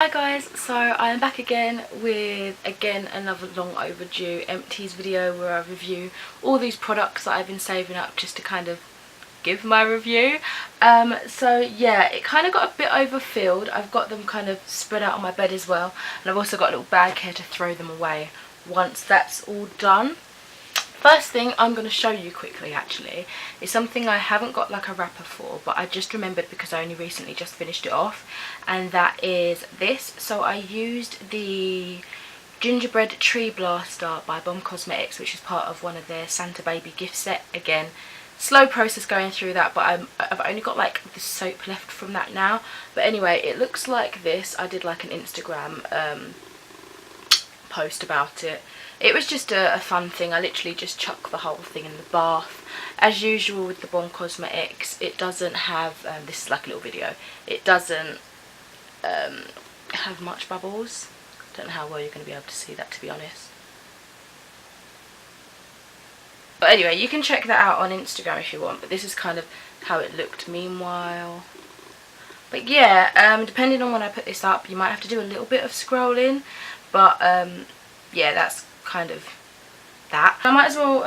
Hi guys, so I am back again with another long overdue empties video where I review all these products that I've been saving up just to kind of give my review. So yeah, it kind of got a bit overfilled. I've got them kind of spread out on my bed as well, and I've also got a little bag here to throw them away once that's all done. First thing I'm going to show you quickly actually is something I haven't got like a wrapper for, but I just remembered because I only recently just finished it off, and that is this. So I used the Gingerbread Tree Blaster by Bomb Cosmetics, which is part of one of their Santa Baby gift set. Again, slow process going through that, but I've only got like the soap left from that now. But anyway, it looks like this. I did like an Instagram post about it. It was just a fun thing. I literally just chucked the whole thing in the bath. As usual with the Bomb Cosmetics, it doesn't have, this is like a little video, it doesn't have much bubbles. Don't know how well you're going to be able to see that, to be honest. But anyway, you can check that out on Instagram if you want, but this is kind of how it looked meanwhile. But yeah, depending on when I put this up, you might have to do a little bit of scrolling, but yeah, that's kind of that. I might as well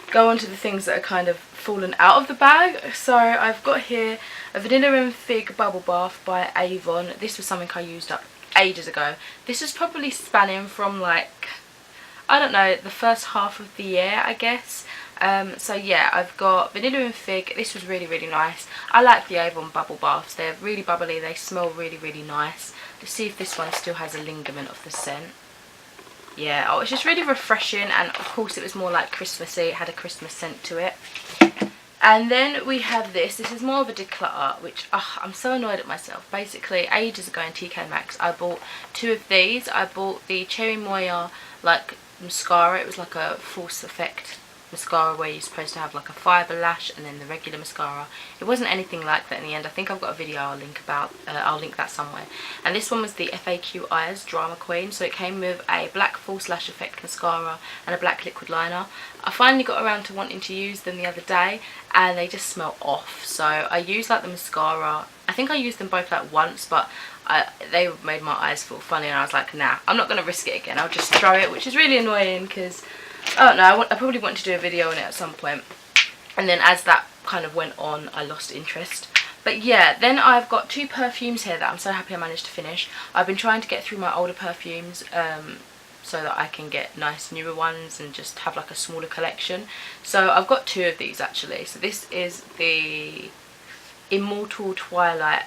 go on to the things that are kind of fallen out of the bag. So I've got here a Vanilla and Fig Bubble Bath by Avon. This was something I used up ages ago. This is probably spanning from like, I don't know, the first half of the year, I guess. So yeah, I've got Vanilla and Fig. This was really, really nice. I like the Avon bubble baths. They're really bubbly. They smell really, really nice. Let's see if this one still has a lingerment of the scent. Yeah, oh, it's just really refreshing, and of course it was more like Christmassy. It had a Christmas scent to it. And then we have this. This is more of a declutter, which I'm so annoyed at myself. Basically, ages ago in TK Maxx, I bought two of these. I bought the Cherry Moya like mascara. It was like a false effect mascara where you're supposed to have like a fibre lash and then the regular mascara. It wasn't anything like that in the end. I think I've got a video I'll link that somewhere. And this one was the FAQ Eyes Drama Queen. So it came with a black false lash effect mascara and a black liquid liner. I finally got around to wanting to use them the other day, and they just smell off. So I used like the mascara. I think I used them both like once, but they made my eyes feel funny, and I was like, nah, I'm not going to risk it again. I'll just throw it, which is really annoying because I don't know, I probably want to do a video on it at some point. And then as that kind of went on, I lost interest. But yeah, then I've got two perfumes here that I'm so happy I managed to finish. I've been trying to get through my older perfumes so that I can get nice newer ones and just have like a smaller collection. So I've got two of these actually. So this is the Immortal Twilight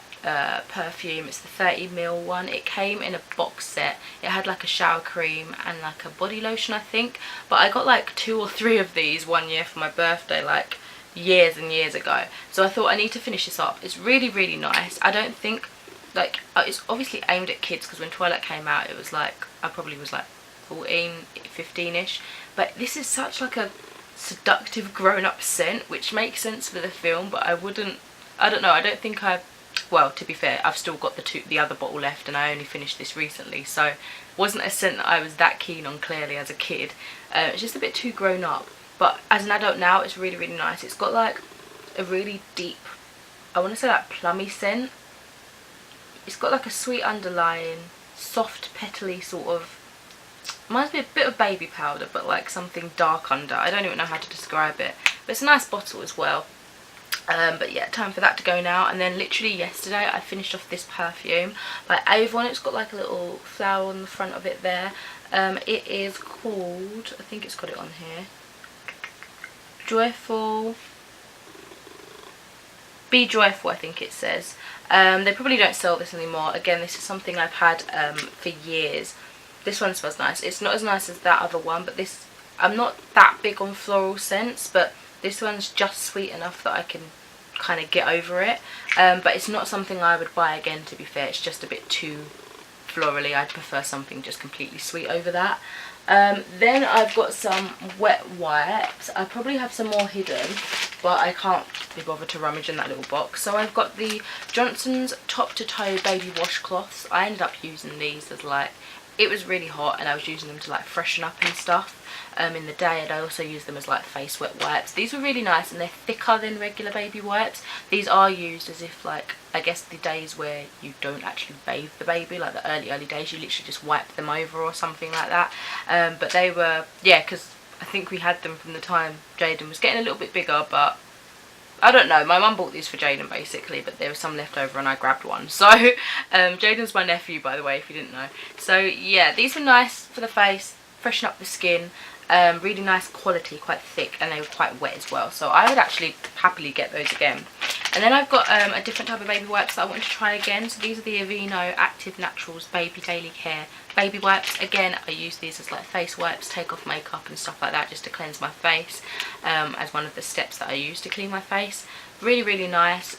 perfume. It's the 30ml one. It came in a box set. It had like a shower cream and like a body lotion, I think, but I got like 2 or 3 of these one year for my birthday, like years and years ago. So I thought I need to finish this up. It's really, really nice. I don't think, like, it's obviously aimed at kids because when Twilight came out, it was like, I probably was like 14, 15ish, but this is such like a seductive grown-up scent, which makes sense for the film, but I don't know, I don't think well, to be fair, I've still got the other bottle left, and I only finished this recently, so it wasn't a scent that I was that keen on clearly as a kid. It's just a bit too grown up, but as an adult now, it's really, really nice. It's got like a really deep, I want to say like plummy scent. It's got like a sweet underlying, soft petally sort of, reminds me a bit of baby powder, but like something dark under. I don't even know how to describe it, but it's a nice bottle as well. But yeah, time for that to go now. And then literally yesterday I finished off this perfume by Avon. It's got like a little flower on the front of it there. It is called, I think it's got it on here, Joyful, Be Joyful, I think it says. They probably don't sell this anymore. Again, this is something I've had for years. This one smells nice. It's not as nice as that other one, but this, I'm not that big on floral scents, but this one's just sweet enough that I can kind of get over it. But it's not something I would buy again, to be fair. It's just a bit too florally. I'd prefer something just completely sweet over that. Then I've got some wet wipes. I probably have some more hidden, but I can't be bothered to rummage in that little box. So I've got the Johnson's Top to Toe Baby Washcloths. I ended up using these as like it was really hot and I was using them to like freshen up and stuff in the day, and I also use them as like face wet wipes. These were really nice, and they're thicker than regular baby wipes. These are used as if, like, I guess the days where you don't actually bathe the baby, like the early days, you literally just wipe them over or something like that. But they were, yeah, because I think we had them from the time Jaden was getting a little bit bigger, but I don't know, my mum bought these for Jaden basically, but there was some left over and I grabbed one. So Jaden's my nephew, by the way, if you didn't know. So yeah, these were nice for the face, freshen up the skin. Really nice quality, quite thick, and they were quite wet as well, so I would actually happily get those again. And then I've got a different type of baby wipes that I wanted to try again. So these are the Aveeno Active Naturals Baby Daily Care baby wipes. Again, I use these as like face wipes, take off makeup and stuff like that, just to cleanse my face, as one of the steps that I use to clean my face. Really, really nice.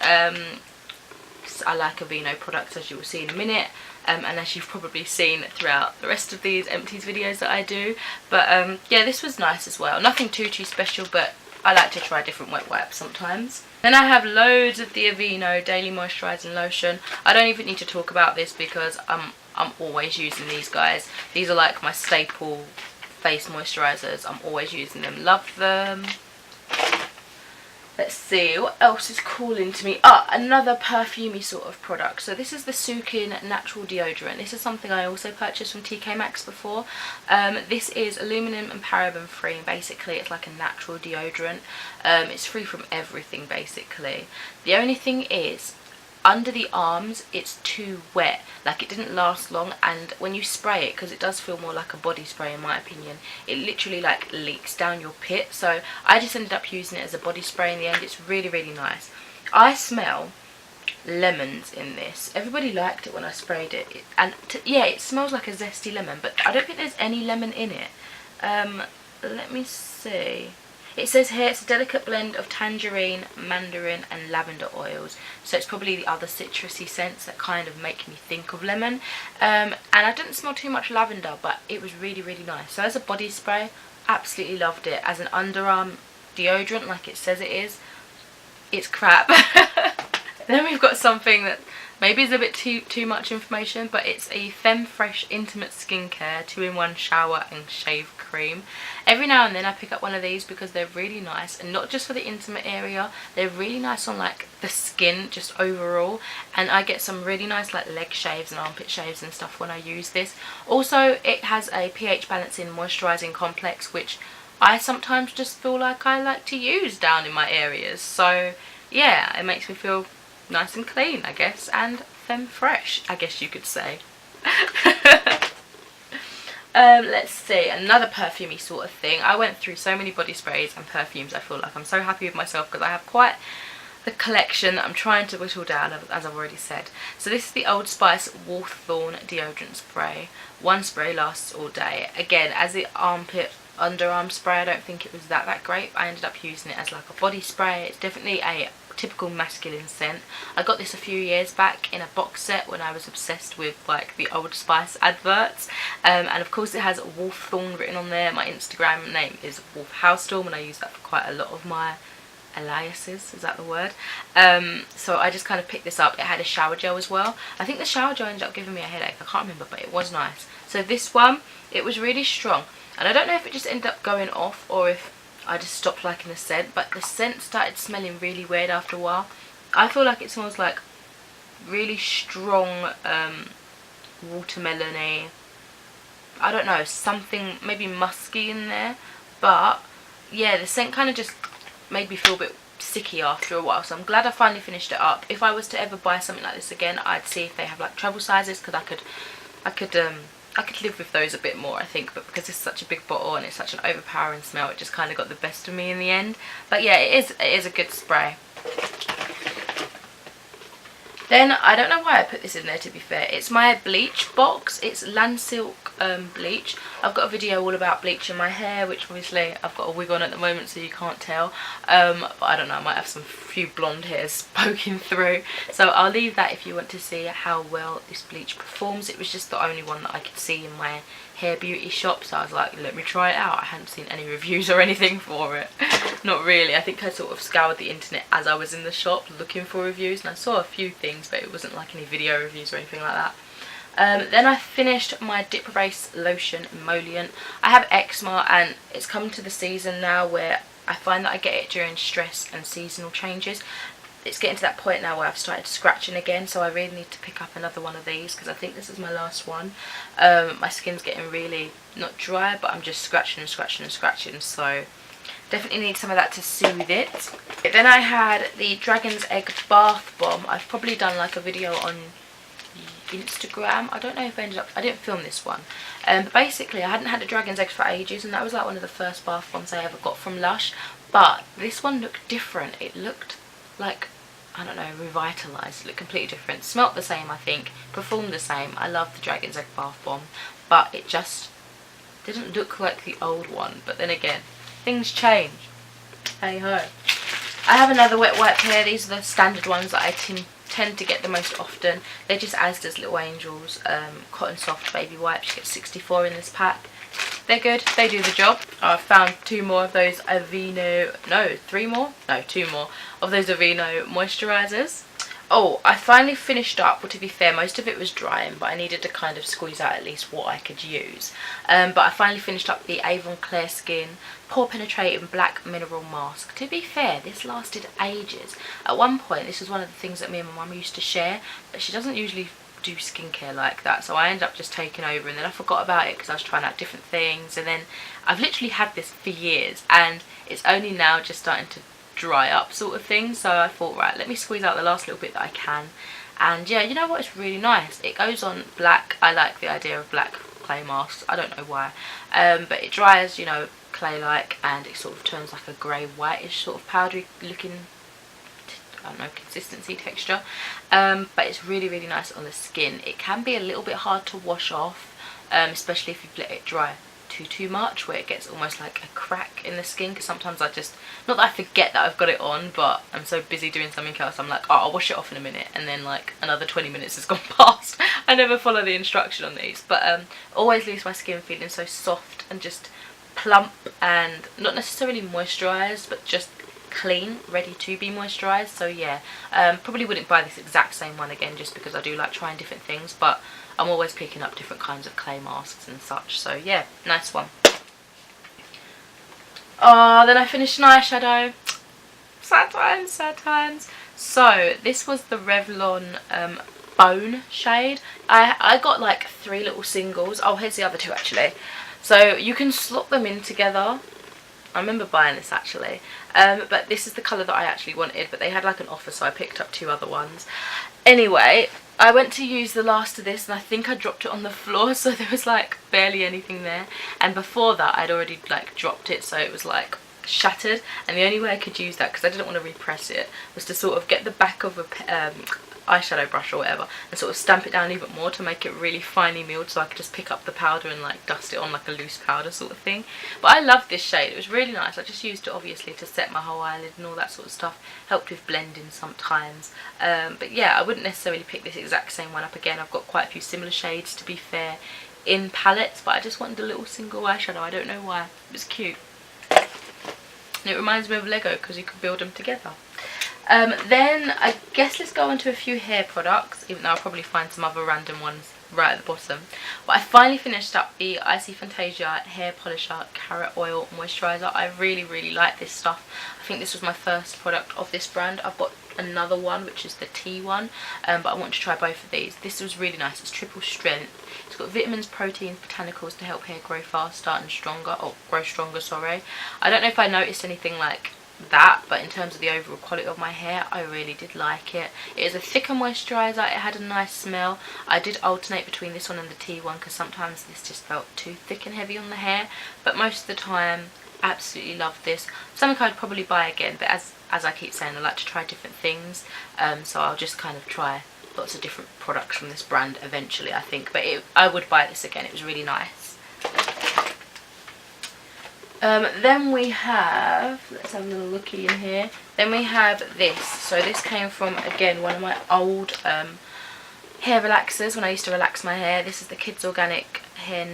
I like Aveeno products, as you will see in a minute. And as you've probably seen throughout the rest of these empties videos that I do. But yeah, this was nice as well. Nothing too special, but I like to try different wet wipes sometimes. Then I have loads of the Aveeno Daily Moisturising Lotion. I don't even need to talk about this because I'm always using these guys. These are like my staple face moisturisers. I'm always using them. Love them. Let's see, what else is calling to me? Another perfumey sort of product. So this is the Sukin Natural Deodorant. This is something I also purchased from TK Maxx before. This is aluminum and paraben free, and basically it's like a natural deodorant. It's free from everything basically. The only thing is, under the arms it's too wet, like it didn't last long, and when you spray it, because it does feel more like a body spray in my opinion, it literally like leaks down your pit. So I just ended up using it as a body spray in the end. It's really, really nice. I smell lemons in this. Everybody liked it when I sprayed it, yeah, it smells like a zesty lemon, but I don't think there's any lemon in it. Let me see. It says here it's a delicate blend of tangerine, mandarin and lavender oils. So it's probably the other citrusy scents that kind of make me think of lemon. And I didn't smell too much lavender, but it was really, really nice. So as a body spray, absolutely loved it. As an underarm deodorant, like it says it is, it's crap. Then we've got something that maybe is a bit too much information, but it's a Femme Fresh Intimate Skincare 2-in-1 shower and shave cream. Every now and then I pick up one of these because they're really nice, and not just for the intimate area, they're really nice on like the skin just overall, and I get some really nice like leg shaves and armpit shaves and stuff when I use this. Also, it has a pH balancing moisturising complex, which I sometimes just feel like I like to use down in my areas. So yeah, it makes me feel nice and clean, I guess, and femme fresh, I guess you could say. Let's see, another perfumey sort of thing. I went through so many body sprays and perfumes. I feel like I'm so happy with myself because I have quite the collection that I'm trying to whittle down, as I've already said. So this is the Old Spice Wolfthorn deodorant spray. One spray lasts all day. Again, as the underarm spray, I don't think it was that great. I ended up using it as like a body spray. It's definitely a typical masculine scent. I got this a few years back in a box set when I was obsessed with like the Old Spice adverts, and of course it has Wolfthorn written on there. My Instagram name is Howdee-haie, and I use that for quite a lot of my aliases, is that the word? So I just kind of picked this up. It had a shower gel as well. I think the shower gel ended up giving me a headache, I can't remember, but it was nice. So this one, it was really strong, and I don't know if it just ended up going off or if I just stopped liking the scent, but the scent started smelling really weird after a while. I feel like it smells like really strong watermelon-y, I don't know, something maybe musky in there, but yeah, the scent kind of just made me feel a bit sicky after a while. So I'm glad I finally finished it up. If I was to ever buy something like this again, I'd see if they have like travel sizes, because I could live with those a bit more, I think, but because it's such a big bottle and it's such an overpowering smell, it just kind of got the best of me in the end. But yeah, it is a good spray. Then, I don't know why I put this in there, to be fair. It's my bleach box. It's Landsilk bleach. I've got a video all about bleaching my hair, which obviously I've got a wig on at the moment, so you can't tell. But I don't know, I might have some few blonde hairs poking through. So I'll leave that if you want to see how well this bleach performs. It was just the only one that I could see in my hair beauty shop, so I was like, let me try it out. I hadn't seen any reviews or anything for it. Not really. I think I sort of scoured the internet as I was in the shop looking for reviews, and I saw a few things, but it wasn't like any video reviews or anything like that. Then I finished my Dip Base Lotion Emollient. I have eczema and it's come to the season now where I find that I get it during stress and seasonal changes. It's getting to that point now where I've started scratching again, so I really need to pick up another one of these because I think this is my last one. My skin's getting really, not dry, but I'm just scratching and scratching and scratching, so definitely need some of that to soothe it. Then I had the Dragon's Egg Bath Bomb. I've probably done like a video on Instagram. I don't know if I didn't film this one. But basically I hadn't had a Dragon's Egg for ages, and that was like one of the first bath bombs I ever got from Lush. But this one looked different. It looked like, I don't know, revitalised. It looked completely different. Smelt the same, I think. Performed the same. I love the Dragon's Egg Bath Bomb, but it just didn't look like the old one. But then again, things change. Hey ho. I have another wet wipe here. These are the standard ones that I tend to get the most often. They're just Asda's Little Angels Cotton Soft Baby Wipes. You get 64 in this pack. They're good, they do the job. I've found two more of those two more of those Aveeno moisturisers. Oh, I finally finished up. Well, to be fair, most of it was drying, but I needed to kind of squeeze out at least what I could use. But I finally finished up the Avon Clear Skin Pore Penetrating Black Mineral Mask. To be fair, this lasted ages. At one point, this was one of the things that me and my mum used to share, but she doesn't usually do skincare like that, so I ended up just taking over, and then I forgot about it because I was trying out different things, and then I've literally had this for years and it's only now just starting to dry up sort of thing. So I thought, right, let me squeeze out the last little bit that I can. And yeah, you know what, it's really nice. It goes on black. I like the idea of black clay masks, I don't know why, but it dries, you know, clay like, and it sort of turns like a grey whitish sort of powdery looking, I don't know, consistency, texture, but it's really nice on the skin. It can be a little bit hard to wash off, especially if you've let it dry too much, where it gets almost like a crack in the skin, because sometimes I just, not that I forget that I've got it on, but I'm so busy doing something else, I'm like, oh, I'll wash it off in a minute, and then like another 20 minutes has gone past. I never follow the instruction on these, but always leaves my skin feeling so soft and just plump, and not necessarily moisturised, but just clean, ready to be moisturised. So yeah, probably wouldn't buy this exact same one again, just because I do like trying different things, but I'm always picking up different kinds of clay masks and such. So yeah, nice one. Oh, then I finished an eyeshadow. Sad times, sad times. So this was the Revlon Bone shade. I got like 3 little singles. Oh, here's the other 2 actually. So you can slot them in together. I remember buying this actually, but this is the colour that I actually wanted, but they had like an offer, so I picked up 2 other ones. Anyway, I went to use the last of this and I think I dropped it on the floor, so there was like barely anything there, and before that I'd already like dropped it, so it was like shattered, and the only way I could use that, because I didn't want to repress it, was to sort of get the back of a eyeshadow brush or whatever and sort of stamp it down even more to make it really finely milled, so I could just pick up the powder and like dust it on like a loose powder sort of thing. But I love this shade, it was really nice. I just used it obviously to set my whole eyelid and all that sort of stuff, helped with blending sometimes, but yeah, I wouldn't necessarily pick this exact same one up again. I've got quite a few similar shades, to be fair, in palettes, but I just wanted a little single eyeshadow. I don't know why, it was cute. And it reminds me of Lego because you could build them together. Then I guess let's go on to a few hair products, even though I'll probably find some other random ones right at the bottom. But I finally finished up the Icy Fantasia Hair Polisher Carrot Oil Moisturiser. I really like this stuff. I think this was my first product of this brand. I've got another one, which is the tea one, but I want to try both of these. This was really nice. It's triple strength. It's got vitamins, proteins, botanicals to help hair grow faster and stronger. Oh, grow stronger, sorry. I don't know if I noticed anything like that, but in terms of the overall quality of my hair, I really did like it. It is a thicker moisturiser. It had a nice smell. I did alternate between this one and the tea one, because sometimes this just felt too thick and heavy on the hair, but most of the time absolutely love this. Something I'd probably buy again, but as I keep saying, I like to try different things, so I'll just kind of try lots of different products from this brand eventually, I think. But I would buy this again, it was really nice. Then we have, let's have a little looky in here, then we have this. So this came from, again, one of my old hair relaxers when I used to relax my hair. This is the Kids Organic Hair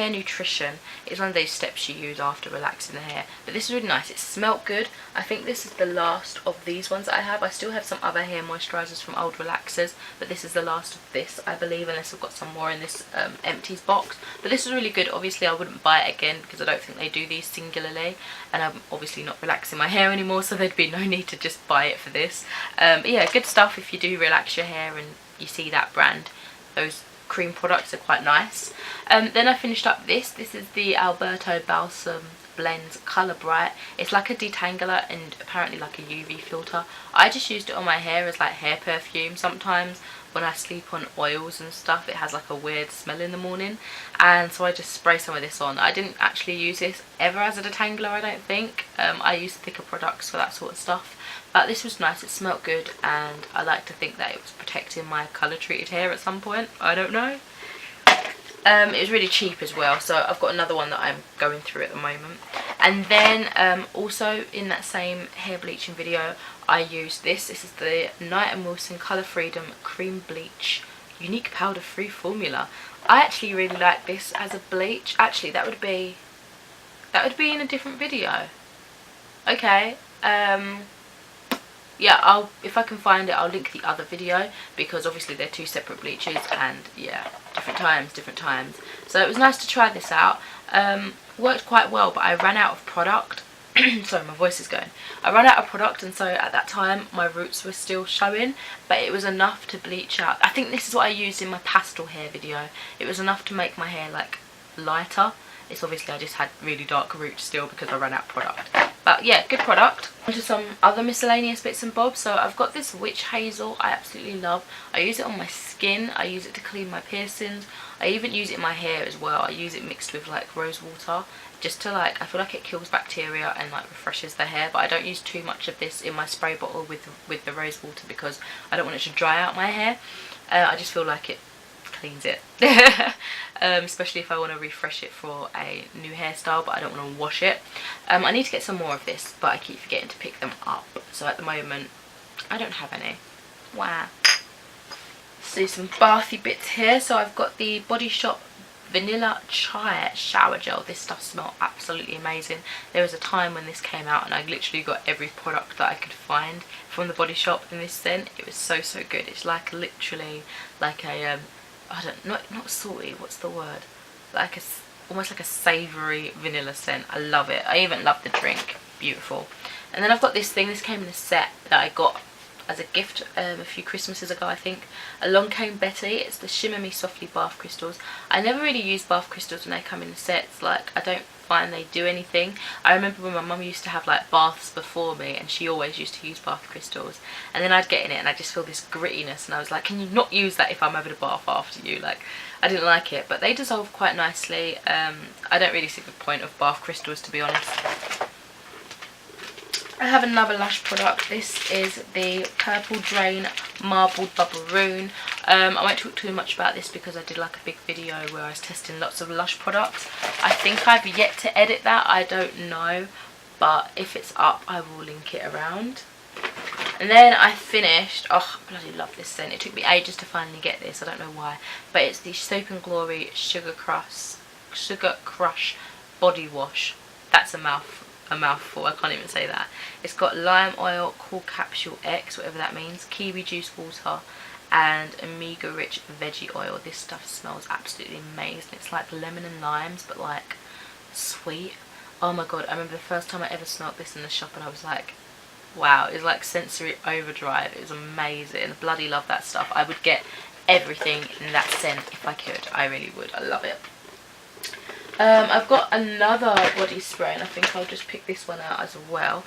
Nutrition. It's one of those steps you use after relaxing the hair. But this is really nice. It smelled good. I think this is the last of these ones that I have. I still have some other hair moisturisers from old relaxers, but this is the last of this, I believe, unless I've got some more in this empties box. But this is really good. Obviously I wouldn't buy it again because I don't think they do these singularly, and I'm obviously not relaxing my hair anymore, so there'd be no need to just buy it for this. But yeah, good stuff if you do relax your hair and you see that brand. Those cream products are quite nice. Then I finished up this is the Alberto Balsam Blends Colour Bright. It's like a detangler and apparently like a UV filter. I just used it on my hair as like hair perfume. Sometimes when I sleep on oils and stuff, it has like a weird smell in the morning, and so I just spray some of this on. I didn't actually use this ever as a detangler, I don't think. I use thicker products for that sort of stuff. But this was nice, it smelled good, and I like to think that it was protecting my colour treated hair at some point. I don't know. It was really cheap as well, so I've got another one that I'm going through at the moment. And then also in that same hair bleaching video, I used this. This is the Knight & Wilson Colour Freedom Cream Bleach Unique Powder Free Formula. I actually really like this as a bleach. Actually, that would be in a different video. Okay. Yeah, if I can find it, I'll link the other video, because obviously they're two separate bleaches, and yeah, different times. So it was nice to try this out. Worked quite well, but I ran out of product. Sorry, my voice is going. I ran out of product, and so at that time my roots were still showing, but it was enough to bleach out. I think this is what I used in my pastel hair video. It was enough to make my hair like lighter. It's obviously I just had really dark roots still because I ran out of product. But yeah, good product. Onto some other miscellaneous bits and bobs. So I've got this witch hazel I absolutely love. I use it on my skin. I use it to clean my piercings. I even use it in my hair as well. I use it mixed with like rose water, just to like, I feel like it kills bacteria and like refreshes the hair. But I don't use too much of this in my spray bottle with the rose water because I don't want it to dry out my hair. I just feel like it cleans it. Especially if I want to refresh it for a new hairstyle, but I don't want to wash it. I need to get some more of this, but I keep forgetting to pick them up, so at the moment I don't have any. Wow. Let's do some bathy bits here. So I've got the Body Shop Vanilla Chai Shower Gel. This stuff smells absolutely amazing. There was a time when this came out and I literally got every product that I could find from the Body Shop in this scent. It was so good. It's like literally like a not salty, what's the word, like almost like a savoury vanilla scent. I love it. I even love the drink. Beautiful. And then I've got this thing. This came in a set that I got as a gift a few Christmases ago, I think. Along Came Betty. It's the Shimmer Me Softly bath crystals. I never really use bath crystals when they come in the sets. Like, I don't find they do anything. I remember when my mum used to have like baths before me, and she always used to use bath crystals, and then I'd get in it and I just feel this grittiness, and I was like, can you not use that if I'm having a bath after you? Like, I didn't like it. But they dissolve quite nicely. I don't really see the point of bath crystals, to be honest. I have another Lush product. This is the Purple Drain Marbled Bubbleroon. I won't talk too much about this because I did like a big video where I was testing lots of Lush products. I think I've yet to edit that, I don't know, but if it's up I will link it around. And then I finished, oh I bloody love this scent. It took me ages to finally get this, I don't know why, but it's the Soap and Glory Sugar Crush Body Wash. That's a mouthful, I can't even say that. It's got lime oil, cool capsule X, whatever that means, kiwi juice water, and omega rich veggie oil. This stuff smells absolutely amazing. It's like lemon and limes, but like sweet. Oh my god, I remember the first time I ever smelled this in the shop and I was like, wow, it was like sensory overdrive. It was amazing. I bloody love that stuff. I would get everything in that scent if I could. I really would. I love it. I've got another body spray, and I think I'll just pick this one out as well.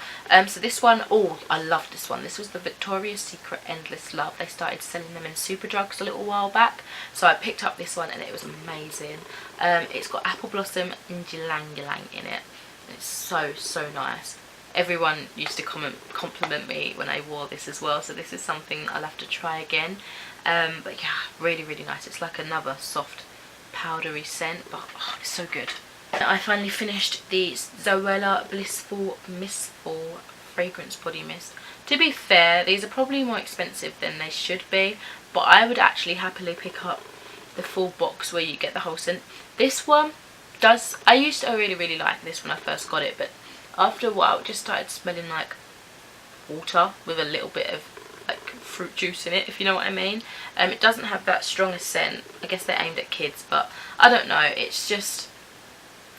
So this one, oh, I love this one. This was the Victoria's Secret Endless Love. They started selling them in Superdrugs a little while back, so I picked up this one and it was amazing. It's got apple blossom and ylang ylang in it. It's so nice. Everyone used to compliment me when I wore this as well, so this is something I'll have to try again. But yeah, really nice. It's like another soft powdery scent, but oh, it's so good. I finally finished the Zoella Blissful Mistful Fragrance Body Mist. To be fair, these are probably more expensive than they should be, but I would actually happily pick up the full box where you get the whole scent. This one does, I used to really like this when I first got it, but after a while it just started smelling like water with a little bit of like fruit juice in it, if you know what I mean. It doesn't have that strongest scent. I guess they're aimed at kids, but I don't know, it's just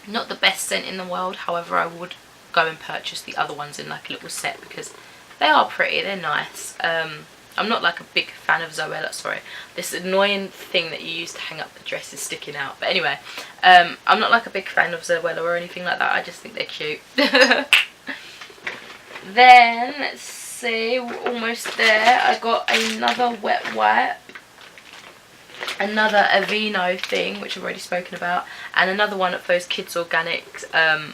not the best scent in the world. However, I would go and purchase the other ones in like a little set because they are pretty, they're nice. I'm not like a big fan of Zoella, sorry, this annoying thing that you use to hang up the dress is sticking out, but anyway, I'm not like a big fan of Zoella or anything like that, I just think they're cute. Then, let's see, we're almost there. I got another wet wipe, another Aveeno thing, which I've already spoken about, and another one of those Kids Organics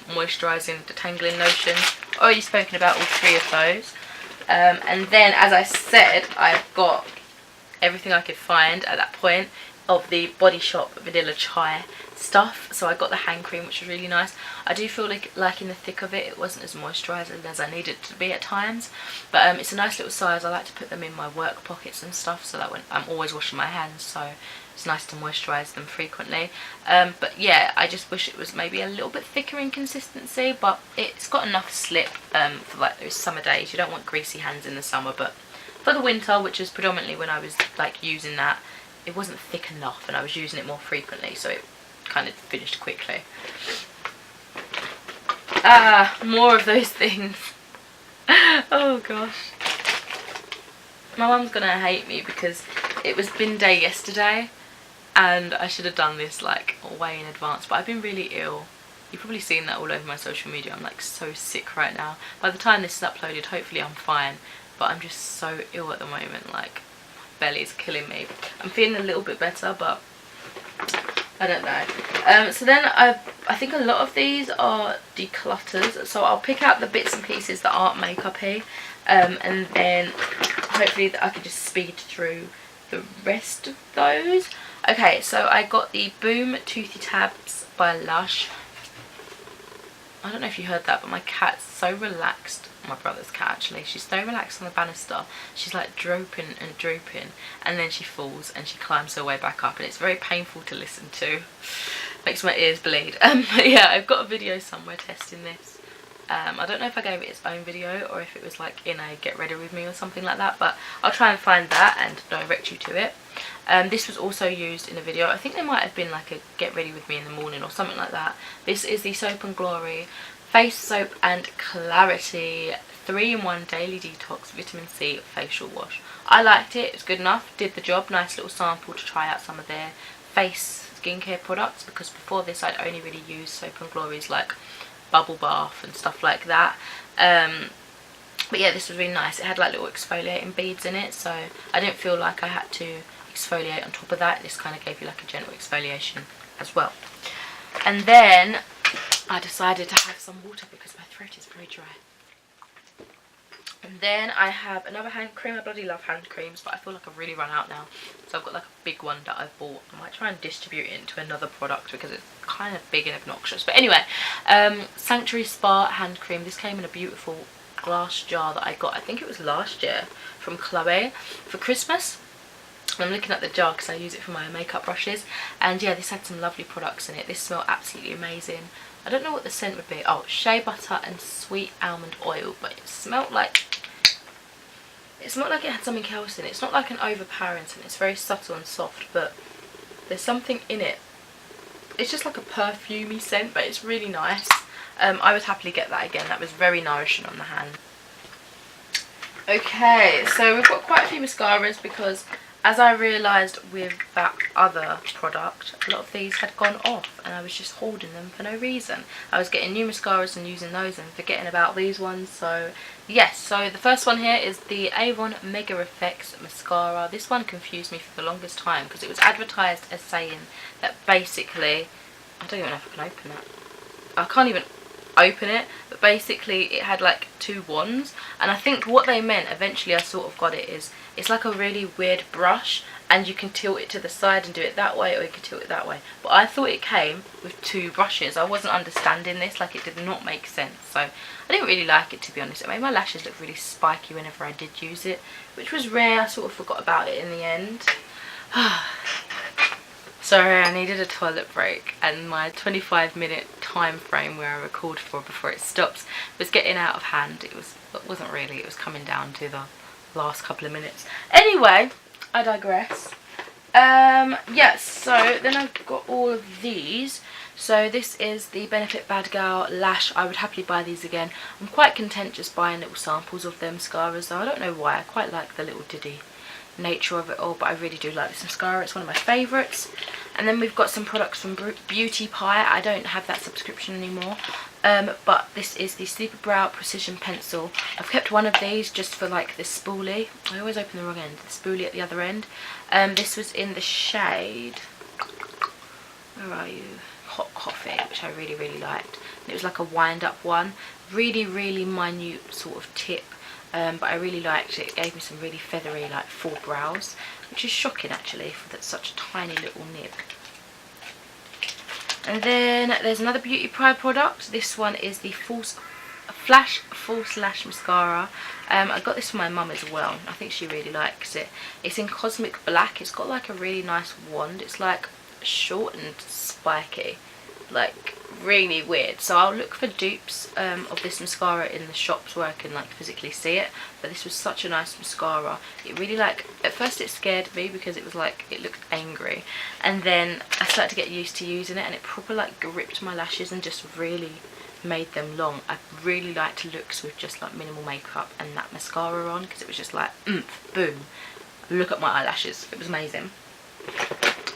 moisturising detangling lotions. Already spoken about all three of those. And then, as I said, I've got everything I could find at that point of the Body Shop Vanilla Chai stuff. So I got the hand cream, which was really nice. I do feel like in the thick of it, it wasn't as moisturising as I needed it to be at times. But it's a nice little size. I like to put them in my work pockets and stuff, so that when I'm always washing my hands, so it's nice to moisturise them frequently. But yeah, I just wish it was maybe a little bit thicker in consistency, but it's got enough slip for like those summer days. You don't want greasy hands in the summer, but for the winter, which is predominantly when I was like using that, it wasn't thick enough and I was using it more frequently, so it kind of finished quickly. More of those things. Oh gosh. My mum's gonna hate me because it was bin day yesterday and I should have done this like way in advance, but I've been really ill. You've probably seen that all over my social media. I'm like so sick right now. By the time this is uploaded, hopefully I'm fine, but I'm just so ill at the moment, like my belly's killing me. I'm feeling a little bit better, but I don't know. So then I think a lot of these are declutters, so I'll pick out the bits and pieces that aren't makeup-y, and then hopefully I can just speed through the rest of those. Okay, so I got the Boom Toothy Tabs by Lush. I don't know if you heard that, but my cat's so relaxed. My brother's cat, actually. She's so relaxed on the banister. She's like drooping and drooping, and then she falls and she climbs her way back up, and it's very painful to listen to. Makes my ears bleed. But yeah, I've got a video somewhere testing this. I don't know if I gave it its own video or if it was like in a Get Ready With Me or something like that, but I'll try and find that and direct you to it. This was also used in a video. I think there might have been like a Get Ready With Me in the morning or something like that. This is the Soap and Glory Face Soap and Clarity 3-in-1 Daily Detox Vitamin C Facial Wash. I liked it. It was good enough. Did the job. Nice little sample to try out some of their face skincare products, because before this I'd only really used Soap and Glory's like bubble bath and stuff like that. But yeah, this was really nice. It had like little exfoliating beads in it, so I didn't feel like I had to exfoliate on top of that. This kind of gave you like a gentle exfoliation as well. And then I decided to have some water because my throat is very dry. And then I have another hand cream. I bloody love hand creams, but I feel like I've really run out now. So I've got like a big one that I've bought. I might try and distribute it into another product because it's kind of big and obnoxious. But anyway, Sanctuary Spa hand cream. This came in a beautiful glass jar that I got, I think it was last year, from Chloe for Christmas. I'm looking at the jar because I use it for my makeup brushes. And yeah, this had some lovely products in it. This smelled absolutely amazing. I don't know what the scent would be. Oh, shea butter and sweet almond oil, but it smelled like it had something else in it. It's not like an overpowering scent. It's very subtle and soft, but there's something in it. It's just like a perfumey scent, but it's really nice. I would happily get that again. That was very nourishing on the hand. Okay, so we've got quite a few mascaras because, as I realised with that other product, a lot of these had gone off and I was just hoarding them for no reason. I was getting new mascaras and using those and forgetting about these ones. So yes, so the first one here is the Avon Mega Effects Mascara. This one confused me for the longest time because it was advertised as saying that basically, I don't even know if I can open it. I can't even, open it, but basically it had like 2 wands, and I think what they meant, eventually I sort of got it, is it's like a really weird brush, and you can tilt it to the side and do it that way, or you can tilt it that way. But I thought it came with 2 brushes. I wasn't understanding this, like it did not make sense. So I didn't really like it, to be honest. It made my lashes look really spiky whenever I did use it, which was rare. I sort of forgot about it in the end. Sorry, I needed a toilet break, and my 25-minute time frame where I record for before it stops was getting out of hand. It wasn't really, it was coming down to the last couple of minutes. Anyway, I digress. Yes, so then I've got all of these. So this is the Benefit Bad Gal Lash. I would happily buy these again. I'm quite content just buying little samples of them mascaras, though I don't know why. I quite like the little diddy nature of it all, but I really do like this mascara. It's one of my favourites. And then we've got some products from Beauty Pie. I don't have that subscription anymore, but this is the Sleepy Brow Precision Pencil. I've kept one of these just for like this spoolie. I always open the wrong end, the spoolie at the other end. This was in the shade, where are you, Hot Coffee, which I really, really liked. And it was like a wind up one, really, really minute sort of tip. But I really liked it. It gave me some really feathery, like, full brows, which is shocking actually for that such a tiny little nib. And then there's another Beauty Pie product. This one is the Flash False Lash Mascara. I got this for my mum as well. I think she really likes it. It's in Cosmic Black. It's got like a really nice wand. It's like short and spiky, like really weird. So I'll look for dupes of this mascara in the shops where I can like physically see it. But this was such a nice mascara. It really, like, at first it scared me because it was like, it looked angry, and then I started to get used to using it, and it proper like gripped my lashes and just really made them long. I really liked looks with just like minimal makeup and that mascara on, because it was just like boom, look at my eyelashes. It was amazing.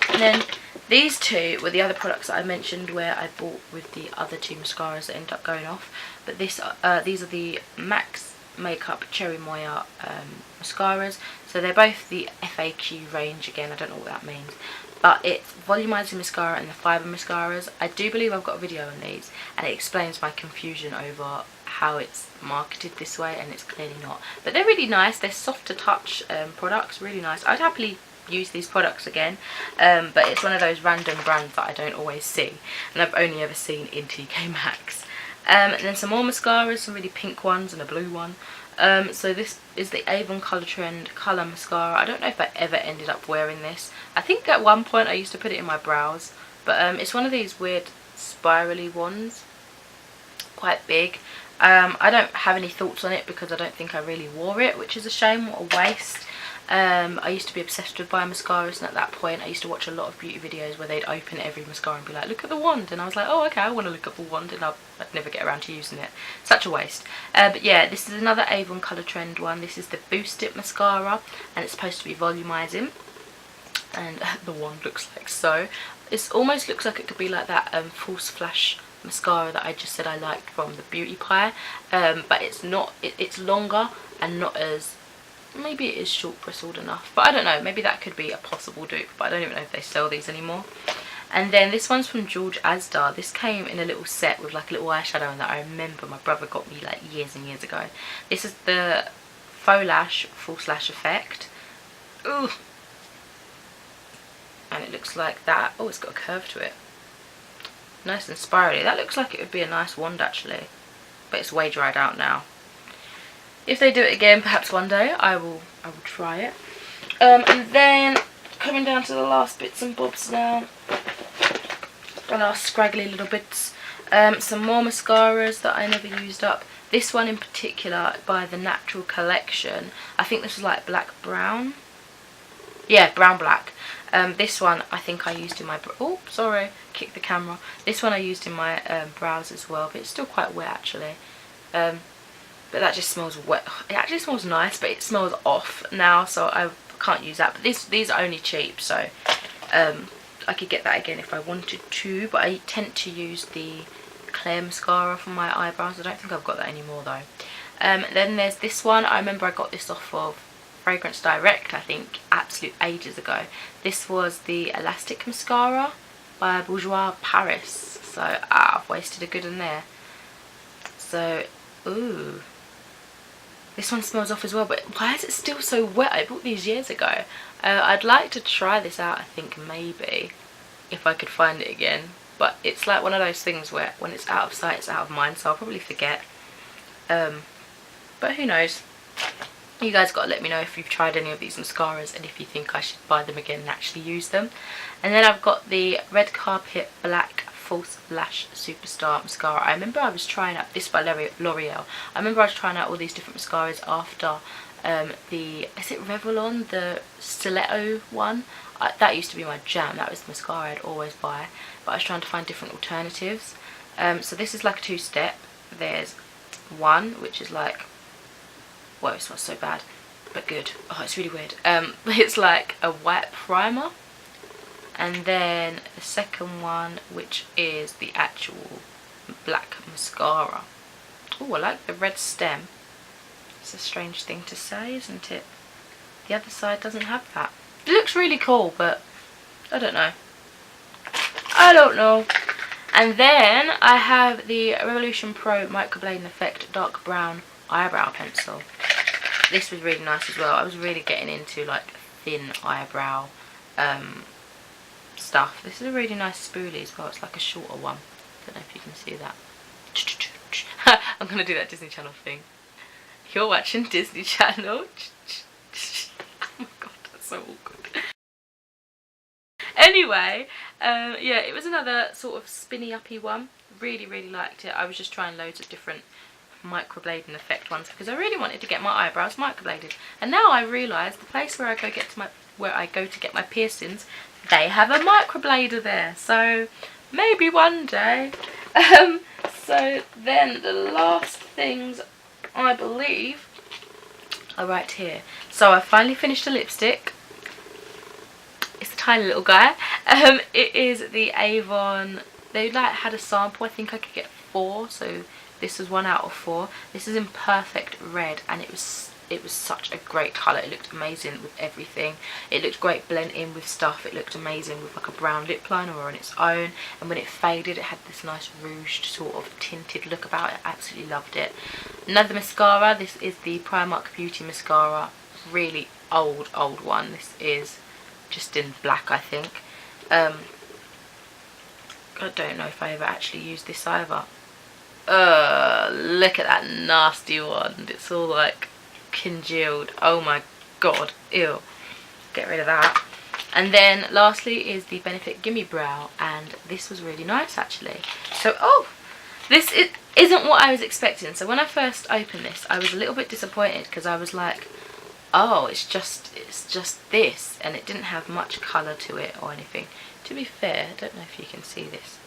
And then these two were the other products that I mentioned where I bought with the other 2 mascaras that ended up going off. But these are the Max Makeup Cherry Moya mascaras. So they're both the FAQ range again. I don't know what that means. But it's volumizing mascara and the fibre mascaras. I do believe I've got a video on these, and it explains my confusion over how it's marketed this way, and it's clearly not. But they're really nice. They're soft to touch products, really nice. I'd happily use these products again, but it's one of those random brands that I don't always see, and I've only ever seen in TK Maxx. And then some more mascaras, some really pink ones and a blue one. So this is the Avon Colour Trend Colour Mascara. I don't know if I ever ended up wearing this. I think at one point I used to put it in my brows, but it's one of these weird spirally ones, quite big. I don't have any thoughts on it because I don't think I really wore it, which is a shame. What a waste. I used to be obsessed with buying mascaras, and at that point I used to watch a lot of beauty videos where they'd open every mascara and be like, look at the wand, and I was like, oh okay, I want to look at the wand, and I'd never get around to using it. Such a waste. But yeah, this is another Avon Colour Trend one. This is the Boost It mascara, and it's supposed to be volumizing, and the wand looks like so. It almost looks like it could be like that False Flash mascara that I just said I liked from the Beauty Pie, but it's not. It's longer and not as, maybe it is short bristled enough, but I don't know, maybe that could be a possible dupe, but I don't even know if they sell these anymore. And then this one's from George Asda. This came in a little set with like a little eyeshadow in that. I remember my brother got me like years and years ago. This is the Faux Lash False Lash Effect. Ooh. And it looks like that. Oh, it's got a curve to it. Nice and spirally. That looks like it would be a nice wand actually, but it's way dried out now. If they do it again, perhaps one day, I will try it. And then coming down to the last bits and bobs now, the last scraggly little bits. Some more mascaras that I never used up. This one in particular by the Natural Collection. I think this was like black brown. Yeah, brown black. This one I think I used in my, oh sorry, kicked the camera. This one I used in my brows as well, but it's still quite wet actually. But that just smells wet. It actually smells nice, but it smells off now, so I can't use that. But these are only cheap, so I could get that again if I wanted to. But I tend to use the Clear mascara for my eyebrows. I don't think I've got that anymore though. Then there's this one. I remember I got this off of Fragrance Direct, I think, absolute ages ago. This was the Elastic Mascara by Bourjois Paris. So I've wasted a good one there. So, ooh. This one smells off as well, but why is it still so wet? I bought these years ago. I'd like to try this out, I think, maybe, if I could find it again. But it's like one of those things where when it's out of sight, it's out of mind, so I'll probably forget. But who knows? You guys got to let me know if you've tried any of these mascaras and if you think I should buy them again and actually use them. And then I've got the Red Carpet Black False Lash Superstar Mascara. I remember I was trying out, this by L'Oreal. I remember I was trying out all these different mascaras after is it Revlon, the Stiletto one? That used to be my jam. That was the mascara I'd always buy. But I was trying to find different alternatives. So this is like a two-step. There's one, which is like, well, it smells so bad, but good. Oh, it's really weird. It's like a white primer. And then the second one, which is the actual black mascara. Oh, I like the red stem. It's a strange thing to say, isn't it? The other side doesn't have that. It looks really cool, but I don't know. I don't know. And then I have the Revolution Pro Microblading Effect Dark Brown Eyebrow Pencil. This was really nice as well. I was really getting into like thin eyebrow stuff. This is a really nice spoolie as well. It's like a shorter one. Don't know if you can see that. I'm gonna do that Disney Channel thing. You're watching Disney Channel. Oh my god, that's so awkward. Anyway, yeah, it was another sort of spinny uppy one. Really, really liked it. I was just trying loads of different microblading effect ones because I really wanted to get my eyebrows microbladed. And now I realise the place where I go to get my piercings, they have a microblader there. So maybe one day. So then the last things I believe are right here. So I finally finished the lipstick. It's a tiny little guy. It is the Avon. They like had a sample. I think I could get 4, so this was 1 out of 4. This is in Perfect Red, and it was such a great colour. It looked amazing with everything. It looked great blend in with stuff. It looked amazing with like a brown lip liner or on its own. And when it faded, it had this nice rouged sort of tinted look about it. I absolutely loved it. Another mascara. This is the Primark Beauty Mascara. Really old one. This is just in black, I think. I don't know if I ever actually used this either. Look at that nasty one. It's all like congealed. Oh my god, ew. Get rid of that. And then lastly is the Benefit Gimme Brow, and this was really nice actually. So this isn't what I was expecting. So when I first opened this, I was a little bit disappointed because I was like, oh, it's just this, and it didn't have much colour to it or anything. To be fair, I don't know if you can see this.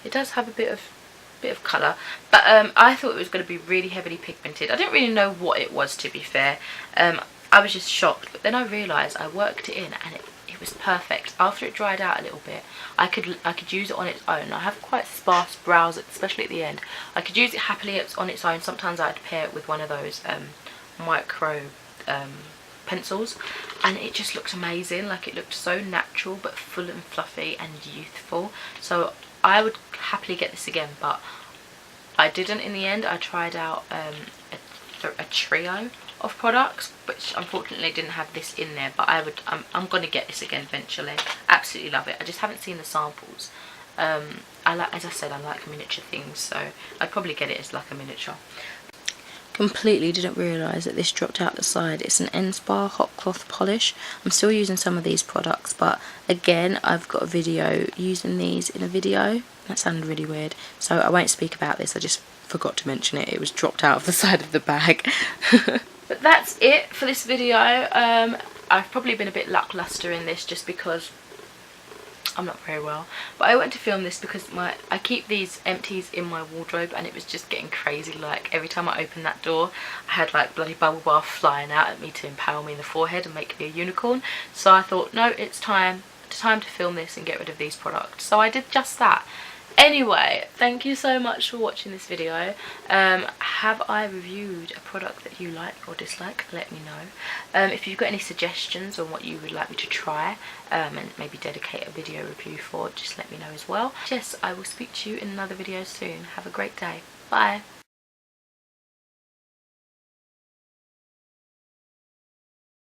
It does have a bit of colour, but I thought it was going to be really heavily pigmented. I didn't really know what it was, to be fair. I was just shocked, but then I realised I worked it in and it was perfect. After it dried out a little bit, I could use it on its own. I have quite sparse brows, especially at the end. I could use it happily on its own. Sometimes I'd pair it with one of those micro pencils, and it just looked amazing. Like, it looked so natural but full and fluffy and youthful. So I would happily get this again, but I didn't in the end. I tried out a trio of products, which unfortunately didn't have this in there, but I'm going to get this again eventually. Absolutely love it. I just haven't seen the samples. As I said, I like miniature things, so I'd probably get it as like a miniature. Completely didn't realise that this dropped out the side. It's an N-Spa hot cloth polish. I'm still using some of these products, but again, I've got a video using these in a video. That sounded really weird, so I won't speak about this. I just forgot to mention it. It was dropped out of the side of the bag. But that's it for this video. I've probably been a bit lackluster in this just because I'm not very well, but I went to film this because I keep these empties in my wardrobe, and it was just getting crazy. Like, every time I opened that door, I had like bloody bubble bath flying out at me to impale me in the forehead and make me a unicorn. So I thought, no, it's time to film this and get rid of these products. So I did just that. Anyway, thank you so much for watching this video. Have I reviewed a product that you like or dislike? Let me know. If you've got any suggestions on what you would like me to try and maybe dedicate a video review for, just let me know as well. Yes, I will speak to you in another video soon. Have a great day. Bye.